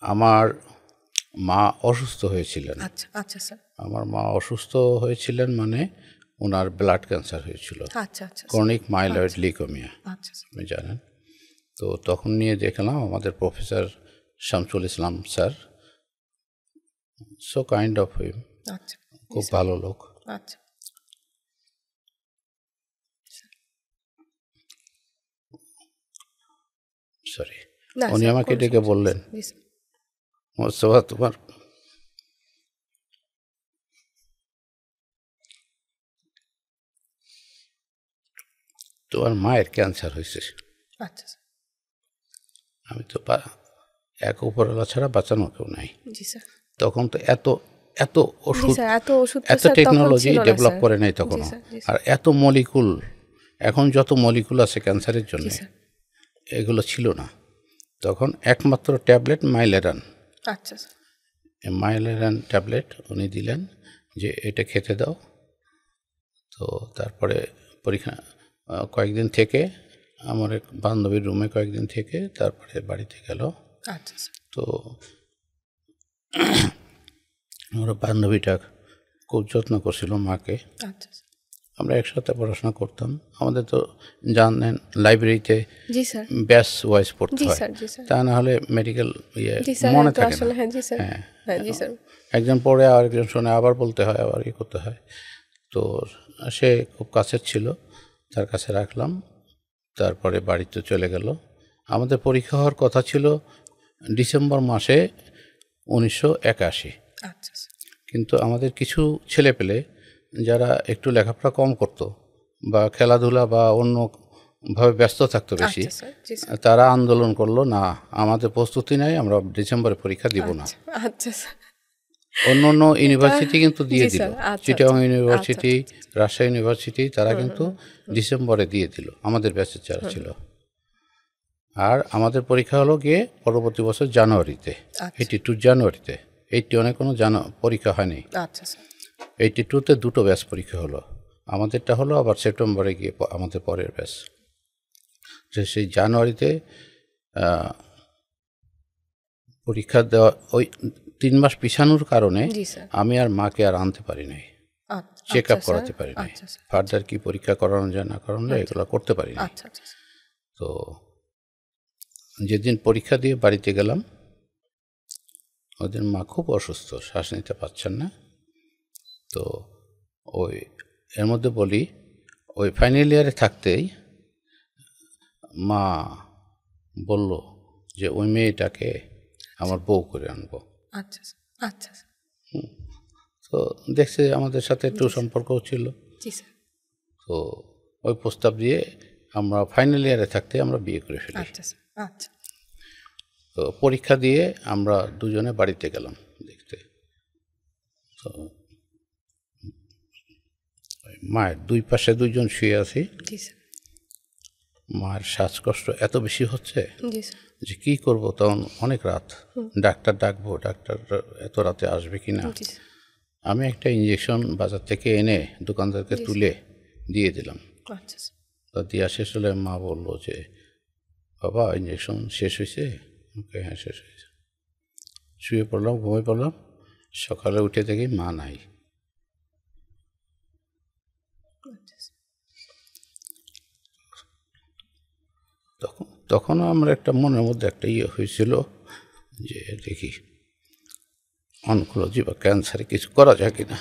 আমার মা অসুস্থ হয়েছিলেন। আচ্ছা আচ্ছা স্যার। আমার মা অসুস্থ হয়েছিলেন মানে ওনার ব্লাড ক্যান্সার হয়েছিল, আচ্ছা আচ্ছা ক্রনিক মাইলয়েড লিউকেমিয়া, আচ্ছা আপনি জানেন। তো তখন নিয়ে দেখলাম আমাদের professor Shamsul Islam sir, so kind of him, আচ্ছা খুব ভালো লোক। আচ্ছা সরি, না উনি স্যার, আমাকে কোনো ডেকে সমস্যা বললেন, নেই। জি স্যার। মোস্তফা তোমার মায়ের ক্যান্সার হয়েছে। আচ্ছা স্যার। আমি তো এক উপরওয়ালা ছাড়া বাঁচানো কেউ নাই। জি স্যার। তখন তো এত এত জি ওষুধ, স্যার, এত ওষুধ তো এত স্যার তখন টেকনোলজি ছিল না ডেভেলপ স্যার। করে নাই জি তখনও। স্যার, জি আর স্যার। এত মলিকুল, এখন যত মলিকুল আছে ক্যান্সারের জন্য, জি স্যার। এগুলো ছিল না তখন। একমাত্র ট্যাবলেট মাইলেরান, আচ্ছা স্যার। মাইলেরান ট্যাবলেট উনি দিলেন যে এটা খেতে দাও। তো তারপরে পরীক্ষা কয়েকদিন থেকে আমার এক বান্ধবীর রুমে কয়েকদিন থেকে তারপরে বাড়িতে গেল। আচ্ছা স্যার। তো আমার বান্ধবীটা খুব যত্ন করছিল মাকে। আচ্ছা স্যার। আমরা একসাথে পড়াশোনা করতাম। আমাদের তো জানেন লাইব্রেরিতে জি স্যার। ব্যাচ ওয়াইজ পড়তে জি হয়, স্যার, জি স্যার। তা না হলে মেডিকেল জি স্যার, মনে তো থাকে আসলে না। হ্যাঁ, জি স্যার। হ্যাঁ, হ্যাঁ, জি স্যার। একজন পড়ে আরেকজন শুনে, আবার বলতে হয়, আবার করতে হয়। তো সে খুব কাছের ছিল, তার কাছে রাখলাম। তারপরে বাড়িতে চলে গেল। আমাদের পরীক্ষা হওয়ার কথা ছিল ডিসেম্বর মাসে 1981। আচ্ছা স্যার। কিন্তু আমাদের কিছু ছেলেপেলে যারা একটু লেখাপড়া কম করতো বা খেলাধুলা বা অন্যভাবে ব্যস্ত থাকতো বেশি, আচ্ছা স্যার, জি স্যার। তারা আন্দোলন করলো, না আমাদের প্রস্তুতি নাই, আমরা ডিসেম্বরে পরীক্ষা দিব না। আচ্ছা স্যার। অন্য অন্য ইউনিভার্সিটি কিন্তু দিয়ে জি দিল, স্যার, আচ্ছা, চিটাগং আচ্ছা। ইউনিভার্সিটি, আচ্ছা, রাজশাহী ইউনিভার্সিটি, তারা কিন্তু ডিসেম্বরে দিয়ে দিল আমাদের ব্যাচের যারা ছিল। আর আমাদের পরীক্ষা হলো গিয়ে পরবর্তী বছর জানুয়ারিতে, 82 জানুয়ারিতে। 81 কোনো পরীক্ষা হয়নি। আচ্ছা স্যার। 82-তে দুটো ব্যাচ পরীক্ষা হলো, আমাদেরটা হলো আবার সেপ্টেম্বরে গিয়ে আমাদের পরের ব্যাচ। সেই জানুয়ারিতে পরীক্ষা দেওয়া, ওই 3 মাস পিছানোর কারণে জি স্যার। আমি আর মাকে আর আনতে পারি নাই, চেক আপ করাতে পারি নাই। ফার্দার কি পরীক্ষা করানো যায় না করানো যায় এগুলো করতে পারি না। তো যেদিন পরীক্ষা দিয়ে বাড়িতে গেলাম, ওদিন মা খুব অসুস্থ, শ্বাস নিতে পারছেন না। তো ওই এর মধ্যে বলি, ওই ফাইনাল ইয়ারে থাকতেই মা বলল যে ওই মেয়েটাকে আমার বউ করে আনবো। আচ্ছা আচ্ছা। তো দেখছে আমাদের সাথে একটু সম্পর্ক ছিল। জি স্যার। তো ওই প্রস্তাব দিয়ে আমরা ফাইনাল ইয়ারে থাকতে আমরা বিয়ে করে ফেলি। আচ্ছা আচ্ছা। তো পরীক্ষা দিয়ে আমরা দুজনে বাড়িতে গেলাম দেখতে। তো মায়ের দুই পাশে দুইজন শুয়ে আছি। মায়ের শ্বাসকষ্ট এত বেশি হচ্ছে যে কি করব, তখন অনেক রাত, ডাক্তার ডাকবো, ডাক্তার এত রাতে আসবে কি না। আমি একটা ইঞ্জেকশন বাজার থেকে এনে দোকানদারকে তুলে দিয়ে দিলাম। তো দেওয়া শেষ হলে মা বললো যে বাবা ইঞ্জেকশন শেষ হয়েছে? ওকে, হ্যাঁ শেষ হয়েছে। শুয়ে পড়লাম, ঘুমিয়ে পড়লাম। সকালে উঠে দেখি মা নাই। তখন আমার একটা মনের মধ্যে একটা ইয়ে হয়েছিল যে দেখি অনকোলজি বা ক্যান্সারে কিছু করা যায় কিনা।